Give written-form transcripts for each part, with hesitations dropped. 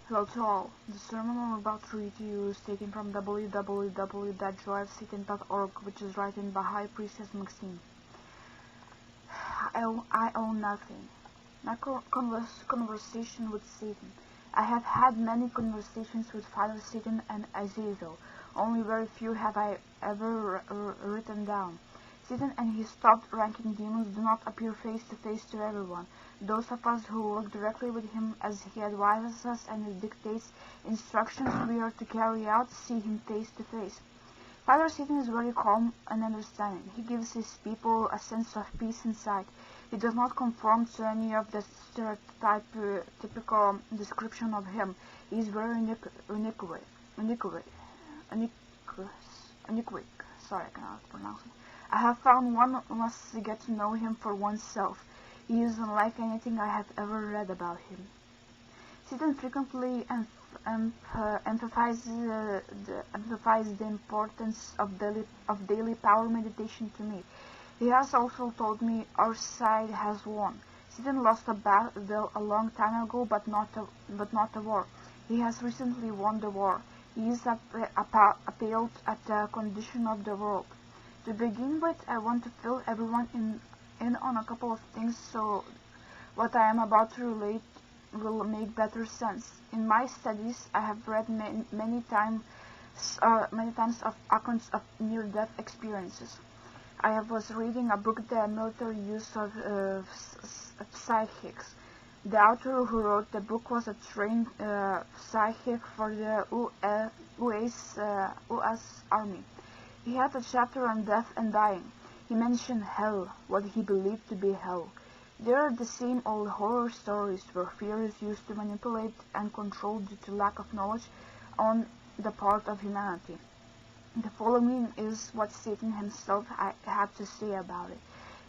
Hello to all. The sermon I'm about to read to you is taken from www.joelseaton.org, which is written by High Priestess Maxine. I own nothing. My conversation with Satan. I have had many conversations with Father Satan and Azazel. Only very few have I ever written down. Satan and his top-ranking demons do not appear face-to-face to everyone. Those of us who work directly with him as he advises us and dictates instructions we are to carry out see him face-to-face. Father Satan is very calm and understanding. He gives his people a sense of peace inside. He does not conform to any of the typical description of him. He is very unique. Sorry, I cannot pronounce it. I have found one must get to know him for oneself. He is unlike anything I have ever read about him. Satan frequently emphasizes the importance of daily power meditation to me. He has also told me our side has won. Satan lost a battle a long time ago, but not a war. He has recently won the war. He is appealed at the condition of the world. To begin with, I want to fill everyone in on a couple of things so what I am about to relate will make better sense. In my studies, I have read many times of accounts of near-death experiences. I was reading a book, The Military Use of Psychics. The author who wrote the book was a trained psychic for the US Army. He had a chapter on death and dying. He mentioned hell, what he believed to be hell. They are the same old horror stories where fear is used to manipulate and control due to lack of knowledge on the part of humanity. The following is what Satan himself had to say about it.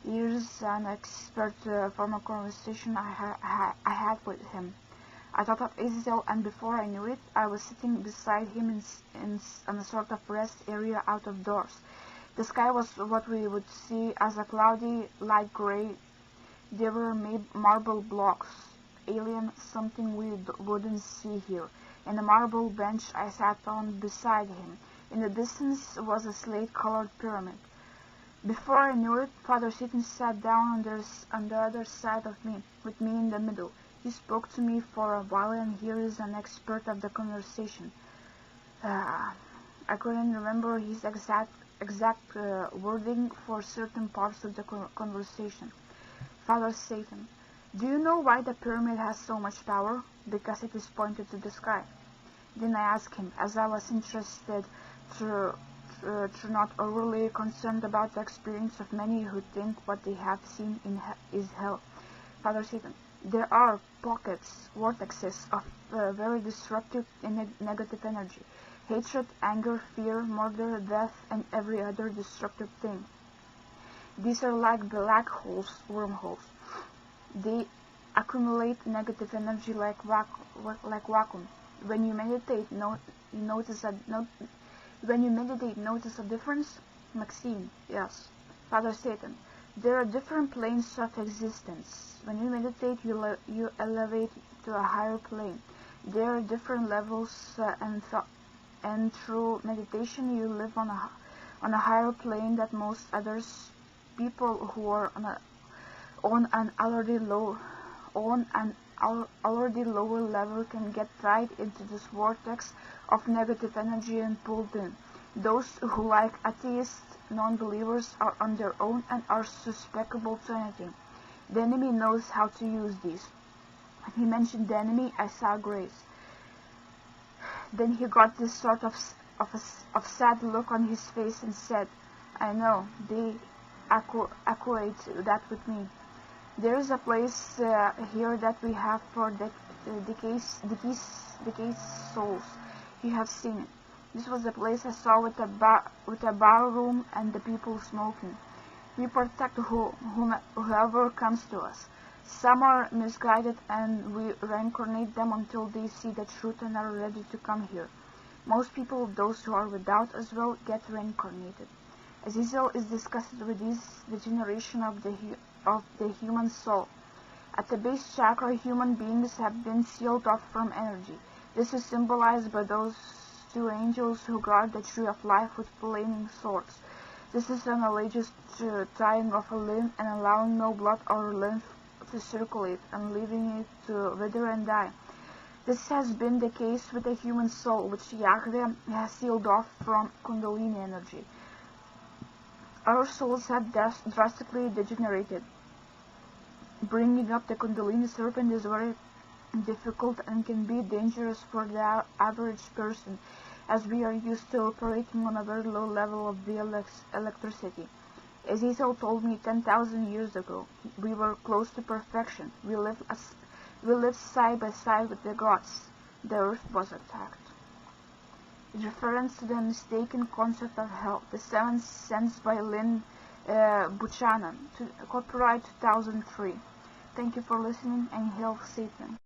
Here's an expert from a conversation I had with him. I thought of Azazel, and before I knew it, I was sitting beside him in a sort of rest area out of doors. The sky was what we would see as a cloudy, light gray. There were marble blocks, alien, something we wouldn't see here, and a marble bench I sat on beside him. In the distance was a slate-colored pyramid. Before I knew it, Father Satan sat down on the other side of me, with me in the middle. He spoke to me for a while, and here is an expert of the conversation. I couldn't remember his exact wording for certain parts of the conversation. Father Satan: do you know why the pyramid has so much power? Because it is pointed to the sky. Then I asked him, as I was interested, not overly concerned about the experience of many who think what they have seen is hell. Father Satan: there are pockets, vortexes of very destructive and negative energy. Hatred, anger, fear, murder, death, and every other destructive thing. These are like black holes, wormholes. They accumulate negative energy like vacuum. When you meditate, notice a difference? Maxine: yes. Father Satan: there are different planes of existence. When you meditate, you elevate to a higher plane. There are different levels, and through meditation, you live on a higher plane that most others people who are on an already lower level can get right into this vortex of negative energy and pulled in. Those who, like atheists, non-believers, are on their own and are susceptible to anything. The enemy knows how to use these. When he mentioned the enemy, I saw grace. Then he got this sort of sad look on his face and said, I know, they equate that with me. There is a place here that we have for decayed souls. You have seen it. This was the place I saw with a bar room and the people smoking. We protect whoever comes to us. Some are misguided, and we reincarnate them until they see the truth and are ready to come here. Most people, those who are without as well, get reincarnated. Azazel is discussed with the generation of the human soul. At the base chakra, human beings have been sealed off from energy. This is symbolized by those two angels who guard the tree of life with flaming swords. This is analogous to tying off a limb and allowing no blood or lymph to circulate and leaving it to wither and die. This has been the case with the human soul, which Yahweh has sealed off from Kundalini energy. Our souls have drastically degenerated. Bringing up the Kundalini serpent is very difficult and can be dangerous for the average person, as we are used to operating on a very low level of the electricity. As Esau told me 10,000 years ago, we were close to perfection. We lived side by side with the gods. The earth was attacked. It refers to the mistaken concept of hell. The Seventh Sense by Lynn Buchanan, copyright 2003. Thank you for listening, and hail Satan.